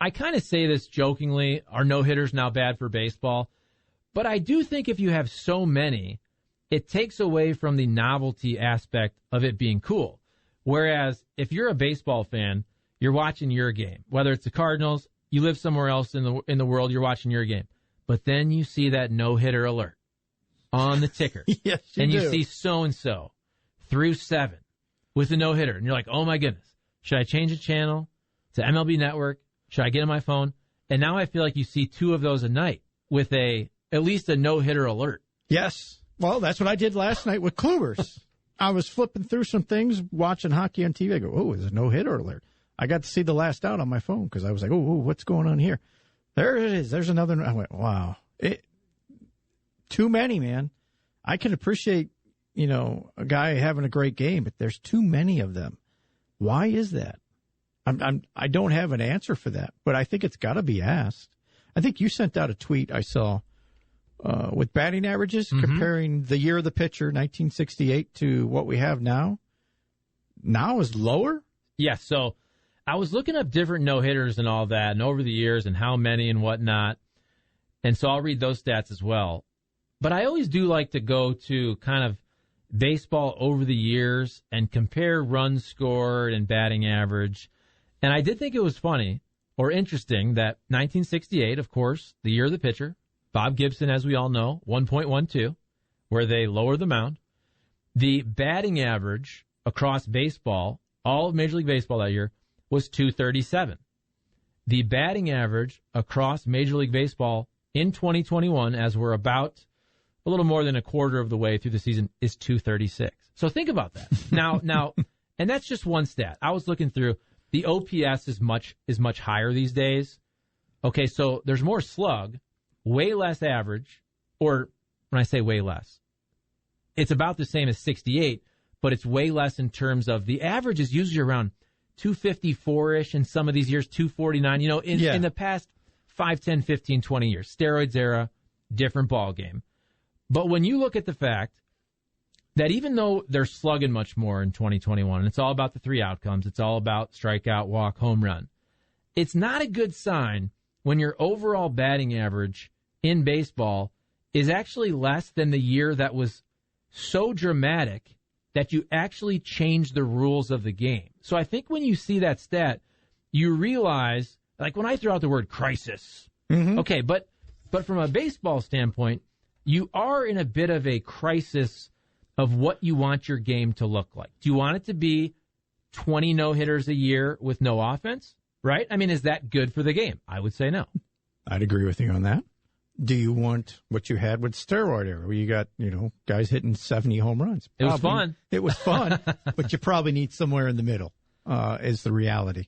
I kind of say this jokingly, are no-hitters now bad for baseball? But I do think if you have so many, it takes away from the novelty aspect of it being cool. Whereas if you're a baseball fan, you're watching your game. Whether it's the Cardinals, you live somewhere else in the world, you're watching your game. But then you see that no-hitter alert on the ticker. Yes, and you you see so-and-so through 7 with a no-hitter. And you're like, oh, my goodness. Should I change the channel to MLB Network? Should I get on my phone? And now I feel like you see 2 of those a night with at least a no-hitter alert. Yes. Well, that's what I did last night with Kluber's. I was flipping through some things, watching hockey on TV. I go, oh, there's a no-hitter alert. I got to see the last out on my phone because I was like, oh, what's going on here? There it is. There's another. I went, wow. Too many, man. I can appreciate, a guy having a great game, but there's too many of them. Why is that? I don't have an answer for that, but I think it's got to be asked. I think you sent out a tweet I saw with batting averages comparing the year of the pitcher, 1968, to what we have now. Now is lower? Yeah, so I was looking up different no-hitters and all that, and over the years and how many and whatnot, and so I'll read those stats as well. But I always do like to go to kind of baseball over the years and compare runs scored and batting average. And I did think it was funny or interesting that 1968, of course, the year of the pitcher, Bob Gibson, as we all know, 1.12, where they lower the mound. The batting average across baseball, all of Major League Baseball that year, was 237. The batting average across Major League Baseball in 2021, as we're about a little more than a quarter of the way through the season, is 236. So think about that. Now, and that's just one stat. I was looking through. The OPS is much higher these days. Okay, so there's more slug, way less average, or when I say way less, it's about the same as 68, but it's way less in terms of the average is usually around 254-ish in some of these years, 249. In the past 5, 10, 15, 20 years, steroids era, different ball game. But when you look at the fact that even though they're slugging much more in 2021, and it's all about the 3 outcomes, it's all about strikeout, walk, home run, it's not a good sign when your overall batting average in baseball is actually less than the year that was so dramatic that you actually changed the rules of the game. So I think when you see that stat, you realize, like when I throw out the word crisis, okay, but from a baseball standpoint, you are in a bit of a crisis of what you want your game to look like. Do you want it to be 20 no-hitters a year with no offense, right? I mean, is that good for the game? I would say no. I'd agree with you on that. Do you want what you had with steroid era, where you got, guys hitting 70 home runs? It was fun. It was fun, but you probably need somewhere in the middle, is the reality.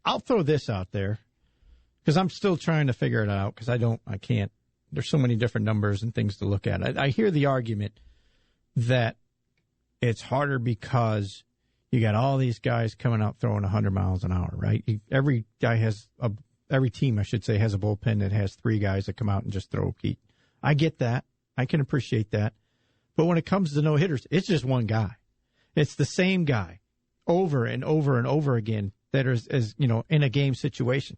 I'll throw this out there because I'm still trying to figure it out because I can't. There's so many different numbers and things to look at. I hear the argument that it's harder because you got all these guys coming out throwing 100 miles an hour, right? Every team, I should say, has a bullpen that has 3 guys that come out and just throw heat. I get that. I can appreciate that. But when it comes to no-hitters, it's just one guy. It's the same guy over and over and over again that is in a game situation.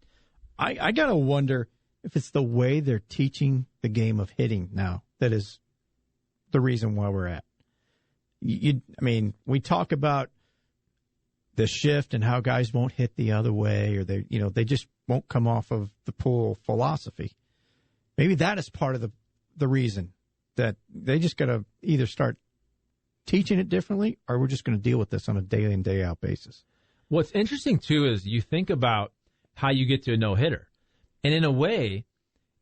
I got to wonder if it's the way they're teaching the game of hitting now that is the reason why we're at. We talk about the shift and how guys won't hit the other way, or they just won't come off of the pull philosophy. Maybe that is part of the reason that they just got to either start teaching it differently, or we're just going to deal with this on a day in, day out basis. What's interesting too is you think about how you get to a no-hitter. And in a way,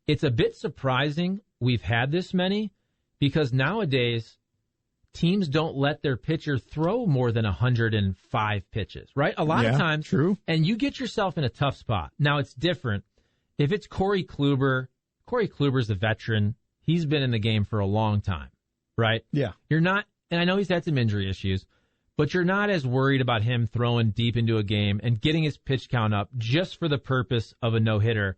it's a bit surprising we've had this many, because nowadays teams don't let their pitcher throw more than 105 pitches, right? A lot of times. True. And you get yourself in a tough spot. Now, it's different. If it's Corey Kluber's a veteran. He's been in the game for a long time, right? Yeah. You're not, and I know he's had some injury issues, but you're not as worried about him throwing deep into a game and getting his pitch count up just for the purpose of a no-hitter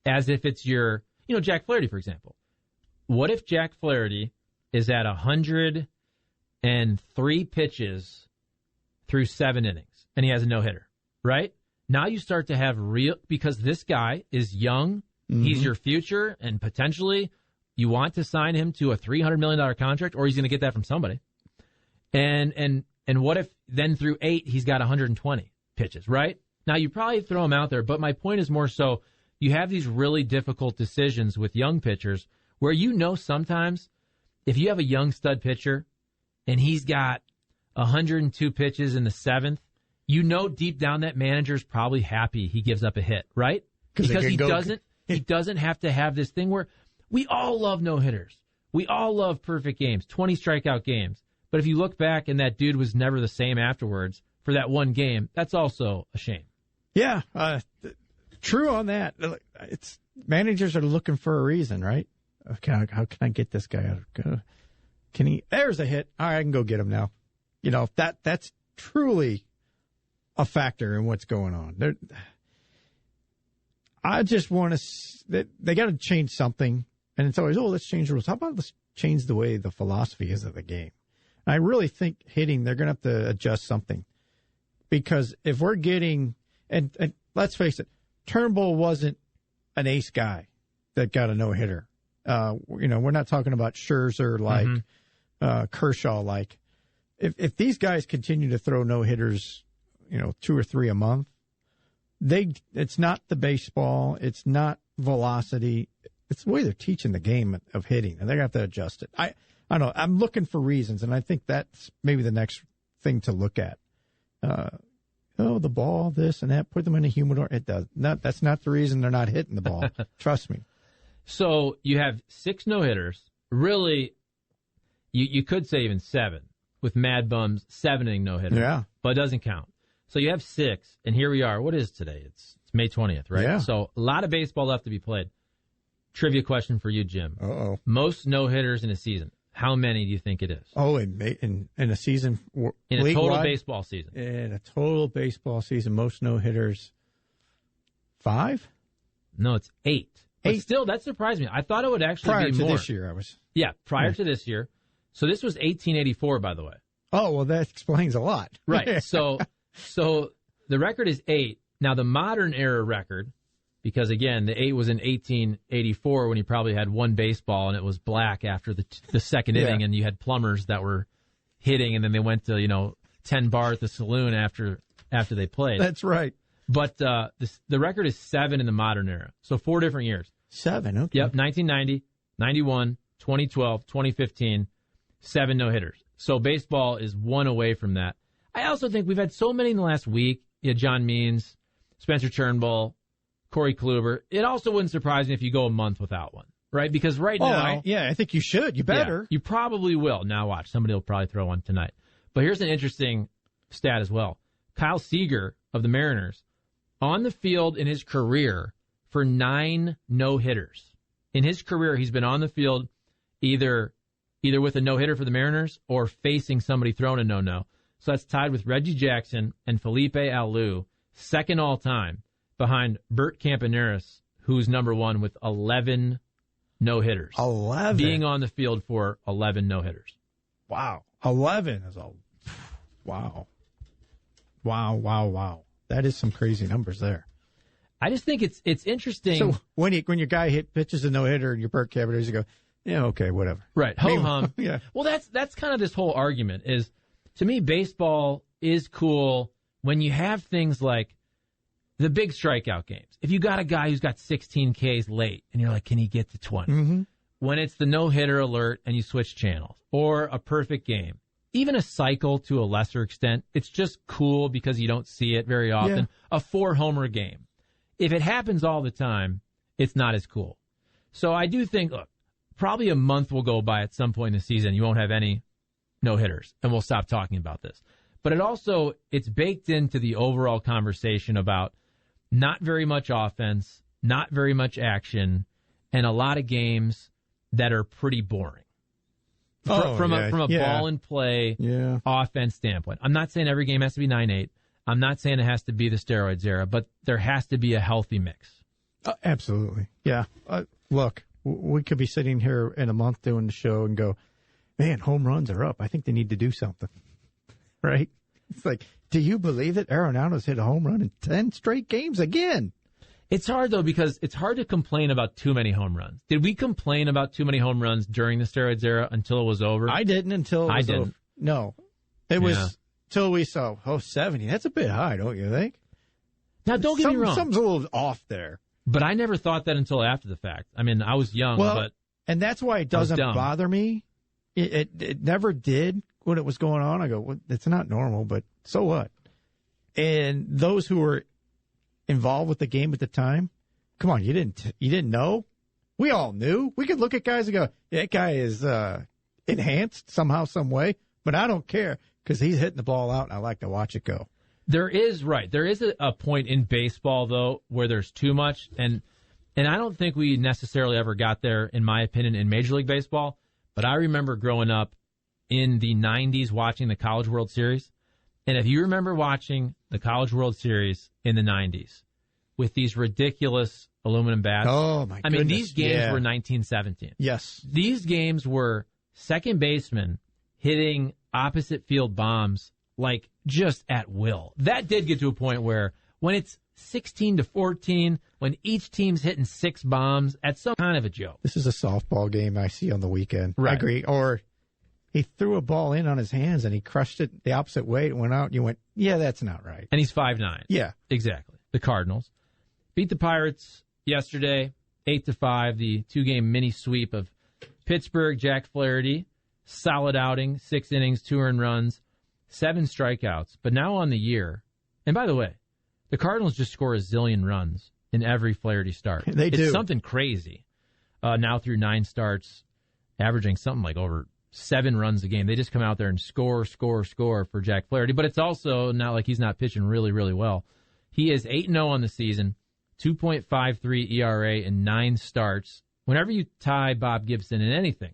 as if it's your, Jack Flaherty, for example. What if Jack Flaherty is at 103 pitches through 7 innings and he has a no-hitter, right? Now you start to have real, because this guy is young, he's your future, and potentially you want to sign him to a $300 million contract, or he's going to get that from somebody. And what if then through 8 he's got 120 pitches, right? Now you probably throw him out there, but my point is more so you have these really difficult decisions with young pitchers where sometimes if you have a young stud pitcher and he's got 102 pitches in the 7th, deep down that manager's probably happy he gives up a hit, right? Because he doesn't have to have this thing where we all love no-hitters. We all love perfect games, 20 strikeout games. But if you look back and that dude was never the same afterwards for that one game, that's also a shame. Yeah, true on that. It's managers are looking for a reason, right? Okay, how can I get this guy out? There's a hit. All right, I can go get him now. That's truly a factor in what's going on. I just want to. They got to change something, and it's always, let's change the rules. How about let's change the way the philosophy is of the game? I really think hitting, they're going to have to adjust something, because if we're getting and let's face it, Turnbull wasn't an ace guy that got a no hitter. We're not talking about Scherzer like Kershaw like. If these guys continue to throw no hitters, 2 or 3 a month, it's not the baseball, it's not velocity, it's the way they're teaching the game of hitting, and they're going to have to adjust it. I don't know. I'm looking for reasons, and I think that's maybe the next thing to look at. The ball, this and that, put them in a humidor. It does not. That's not the reason they're not hitting the ball. Trust me. So you have 6 no hitters. Really, you could say even 7 with Mad Bum's 7-inning no hitter. Yeah, but it doesn't count. So you have 6, and here we are. What is today? It's May 20th, right? Yeah. So a lot of baseball left to be played. Trivia question for you, Jim. Uh-oh. Most no hitters in a season. How many do you think it is? In a season, in a total baseball season. In a total baseball season, most no hitters. 5? No, it's 8. But still, that surprised me. I thought it would actually prior be to more. This year, I was. Yeah, prior to this year. So this was 1884, by the way. Oh, well, that explains a lot. Right. So the record is 8. Now the modern era record, because again, the 8 was in 1884 when you probably had one baseball and it was black after the second inning, and you had plumbers that were hitting, and then they went to 10 bar at the saloon after they played. That's right. But the record is 7 in the modern era. So 4 different years. 7, okay. Yep, 1990, 91, 2012, 2015, 7 no-hitters. So baseball is 1 away from that. I also think we've had so many in the last week. You had John Means, Spencer Turnbull, Corey Kluber. It also wouldn't surprise me if you go a month without one, right? Because now... I think you should. You better. Yeah, you probably will. Now watch. Somebody will probably throw one tonight. But here's an interesting stat as well. Kyle Seeger of the Mariners, on the field in his career for 9 no-hitters. In his career, he's been on the field either with a no-hitter for the Mariners or facing somebody throwing a no-no. So that's tied with Reggie Jackson and Felipe Alou, second all-time, behind Bert Campaneris, who's number 1 with 11 no-hitters. 11? Being on the field for 11 no-hitters. Wow. 11 is a... Wow. Wow. That is some crazy numbers there. I just think it's interesting. So when your guy pitches a no-hitter and your Bert Campaneris, you go, yeah, okay, whatever. Right. Ho-hum. Yeah. Well, that's kind of this whole argument is, to me, baseball is cool when you have things like the big strikeout games. If you got a guy who's got 16 Ks late and you're like, can he get to 20? Mm-hmm. When it's the no-hitter alert and you switch channels, or a perfect game, even a cycle to a lesser extent, it's just cool because you don't see it very often. Yeah. A 4-homer game. If it happens all the time, it's not as cool. So I do think, look, probably a month will go by at some point in the season. You won't have any no-hitters, and we'll stop talking about this. But it's baked into the overall conversation about not very much offense, not very much action, and a lot of games that are pretty boring. From a ball and play offense standpoint. I'm not saying every game has to be 9-8. I'm not saying it has to be the steroids era, but there has to be a healthy mix. Absolutely. Yeah. Look, we could be sitting here in a month doing the show and go, man, home runs are up. I think they need to do something. Right? It's like, Do you believe it? Arenado's hit a home run in 10 straight games again. It's hard, though, because it's hard to complain about too many home runs. Did we complain about too many home runs during the steroids era until it was over? I didn't until it was over. No. It was till we saw 70. That's a bit high, don't you think? Now, don't get me wrong. Something's a little off there. But I never thought that until after the fact. I mean, I was young, but and that's why it doesn't bother me. It never did when it was going on. I go, well, it's not normal, but so what? And those who were involved with the game at the time, come on, you didn't know? We all knew. We could look at guys and go, that guy is enhanced somehow, some way, but I don't care because he's hitting the ball out and I like to watch it go. There is a point in baseball, though, where there's too much, and I don't think we necessarily ever got there, in my opinion, in Major League Baseball, but I remember growing up in the 90s watching the College World Series, and if you remember watching the College World Series in the 90s with these ridiculous aluminum bats. Oh, my goodness. I mean, these games were 1917. Yes. These games were second basemen hitting opposite field bombs like just at will. That did get to a point where when it's 16-14, when each team's hitting 6 bombs, that's some kind of a joke. This is a softball game I see on the weekend. Right. I agree. Or he threw a ball in on his hands and he crushed it the opposite way. It went out and you went, yeah, that's not right. And he's 5'9". Yeah. Exactly. The Cardinals beat the Pirates yesterday, 8-5, the 2-game mini sweep of Pittsburgh. Jack Flaherty, solid outing, 6 innings, 2 earned runs, 7 strikeouts. But now on the year, and by the way, the Cardinals just score a zillion runs in every Flaherty start. They do. It's something crazy. Now through 9 starts, averaging something like over 7 runs a game. They just come out there and score for Jack Flaherty. But it's also not like he's not pitching really, really well. He is 8-0 on the season, 2.53 ERA in 9 starts. Whenever you tie Bob Gibson in anything,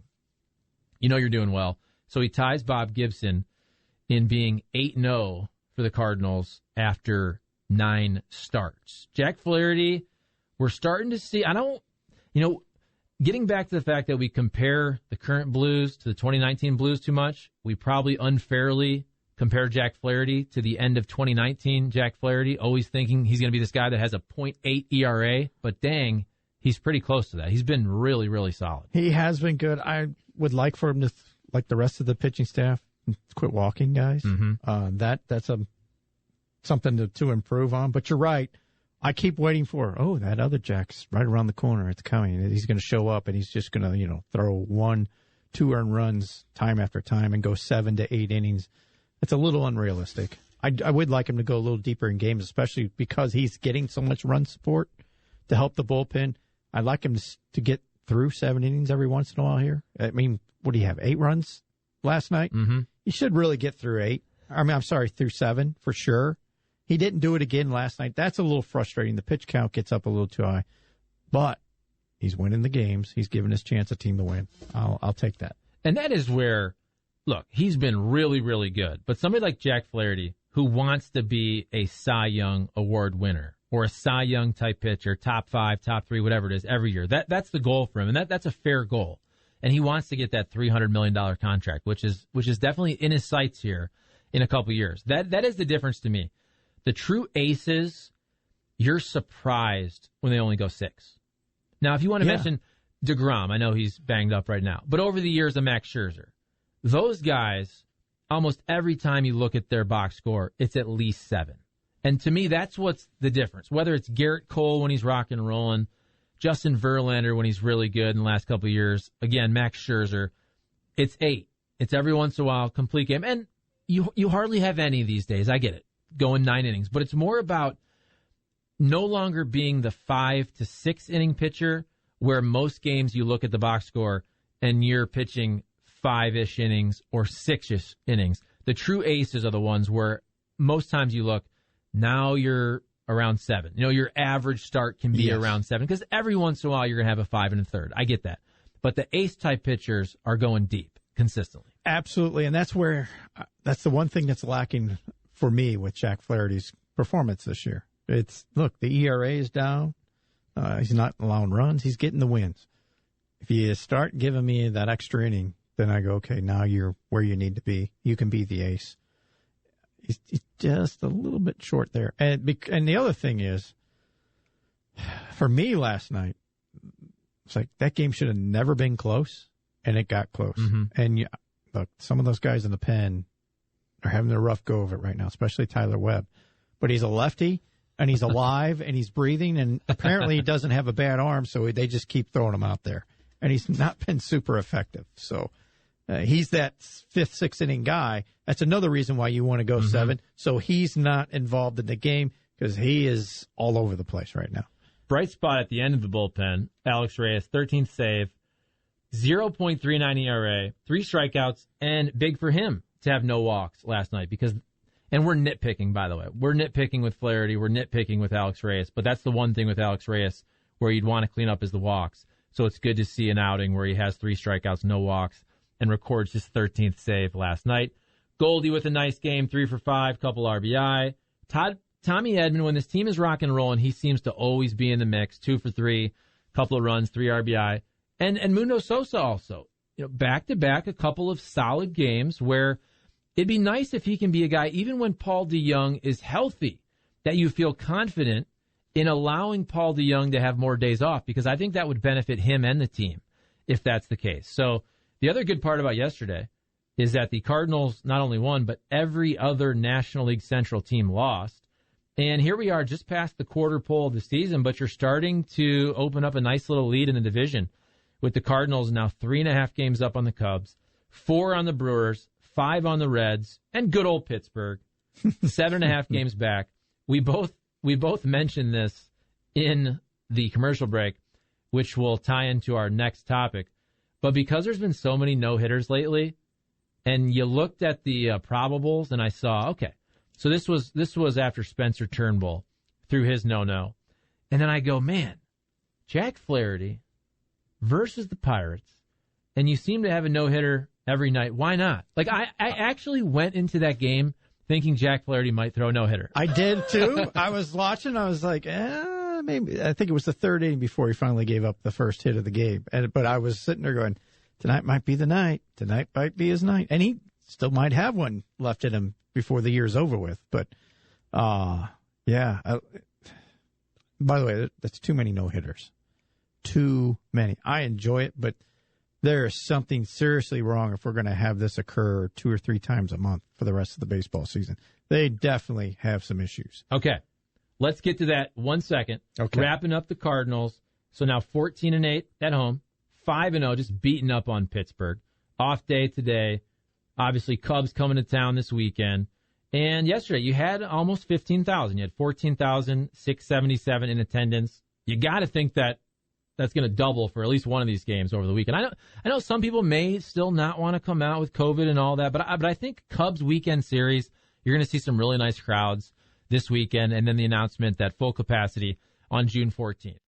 you know you're doing well. So he ties Bob Gibson in being 8-0 for the Cardinals after 9 starts. Jack Flaherty, we're starting to see, getting back to the fact that we compare the current Blues to the 2019 Blues too much, we probably unfairly compare Jack Flaherty to the end of 2019 Jack Flaherty, always thinking he's going to be this guy that has a .8 ERA, but dang, he's pretty close to that. He's been really, really solid. He has been good. I would like for him to, like the rest of the pitching staff, quit walking guys. Mm-hmm. That's something to improve on. But you're right. I keep waiting for, that other Jack's right around the corner. It's coming. He's going to show up, and he's just going to, throw 1-2 earned runs time after time and go 7 to 8 innings. It's a little unrealistic. I would like him to go a little deeper in games, especially because he's getting so much run support to help the bullpen. I'd like him to get through 7 innings every once in a while here. I mean, what do you have, 8 runs last night? Mm-hmm. He should really get through 8. Through 7 for sure. He didn't do it again last night. That's a little frustrating. The pitch count gets up a little too high. But he's winning the games. He's giving his chance a team to win. I'll take that. And that is where, look, he's been really, really good. But somebody like Jack Flaherty, who wants to be a Cy Young Award winner or a Cy Young type pitcher, top 5, top 3, whatever it is, every year, that's the goal for him. And that's a fair goal. And he wants to get that $300 million contract, which is definitely in his sights here in a couple years. That is the difference to me. The true aces, you're surprised when they only go 6. Now, if you want to mention DeGrom, I know he's banged up right now, but over the years of Max Scherzer, those guys, almost every time you look at their box score, it's at least 7. And to me, that's what's the difference. Whether it's Garrett Cole when he's rocking and rolling, Justin Verlander when he's really good in the last couple of years, again, Max Scherzer, it's 8. It's every once in a while, complete game. And you hardly have any these days. I get it. Going 9 innings, but it's more about no longer being the 5 to 6 inning pitcher where most games you look at the box score and you're pitching 5-ish innings or 6-ish innings. The true aces are the ones where most times you look, now you're around 7. Your average start can be around 7 because every once in a while you're going to have a 5 and a third. I get that. But the ace type pitchers are going deep consistently. Absolutely. And that's the one thing that's lacking for me with Jack Flaherty's performance this year. The ERA is down. He's not allowing runs. He's getting the wins. If you start giving me that extra inning, then I go, okay, now you're where you need to be. You can be the ace. He's just a little bit short there. And the other thing is, for me last night, it's like that game should have never been close, and it got close. Mm-hmm. And look, some of those guys in the pen are having a rough go of it right now, especially Tyler Webb. But he's a lefty, and he's alive, and he's breathing, and apparently he doesn't have a bad arm, so they just keep throwing him out there. And he's not been super effective. So he's that fifth, sixth inning guy. That's another reason why you want to go seven. So he's not involved in the game because he is all over the place right now. Bright spot at the end of the bullpen, Alex Reyes, 13th save, 0.39 ERA, 3 strikeouts, and big for him to have no walks last night and we're nitpicking, by the way. We're nitpicking with Flaherty. We're nitpicking with Alex Reyes. But that's the one thing with Alex Reyes where you'd want to clean up is the walks. So it's good to see an outing where he has 3 strikeouts, no walks, and records his 13th save last night. Goldie with a nice game, 3 for 5, couple RBI. Tommy Edman, when this team is rock and rolling, he seems to always be in the mix, 2 for 3, couple of runs, 3 RBI. And Mundo Sosa also, back-to-back, a couple of solid games where it'd be nice if he can be a guy, even when Paul DeJong is healthy, that you feel confident in allowing Paul DeJong to have more days off, because I think that would benefit him and the team if that's the case. So the other good part about yesterday is that the Cardinals not only won, but every other National League Central team lost. And here we are just past the quarter pole of the season, but you're starting to open up a nice little lead in the division with the Cardinals now 3.5 games up on the Cubs, 4 on the Brewers, 5 on the Reds, and good old Pittsburgh, 7.5 games back. We both mentioned this in the commercial break, which will tie into our next topic. But because there's been so many no-hitters lately, and you looked at the probables, and I saw, okay, so this was after Spencer Turnbull threw his no-no. And then I go, man, Jack Flaherty versus the Pirates, and you seem to have a no-hitter every night. Why not? Like, I actually went into that game thinking Jack Flaherty might throw a no-hitter. I did, too. I was watching. I was like, maybe. I think it was the third inning before he finally gave up the first hit of the game. But I was sitting there going, tonight might be the night. Tonight might be his night. And he still might have one left in him before the year's over with. But, yeah. By the way, that's too many no-hitters. Too many. I enjoy it, but there is something seriously wrong if we're going to have this occur 2 or 3 times a month for the rest of the baseball season. They definitely have some issues. Okay. Let's get to that 1 second. Okay. Wrapping up the Cardinals. So now 14-8 at home, 5-0, just beating up on Pittsburgh. Off day today. Obviously, Cubs coming to town this weekend. And yesterday, you had almost 15,000. You had 14,677 in attendance. You got to think that that's going to double for at least one of these games over the weekend. I know some people may still not want to come out with COVID and all that, but I think Cubs weekend series, you're going to see some really nice crowds this weekend, and then the announcement that full capacity on June 14th.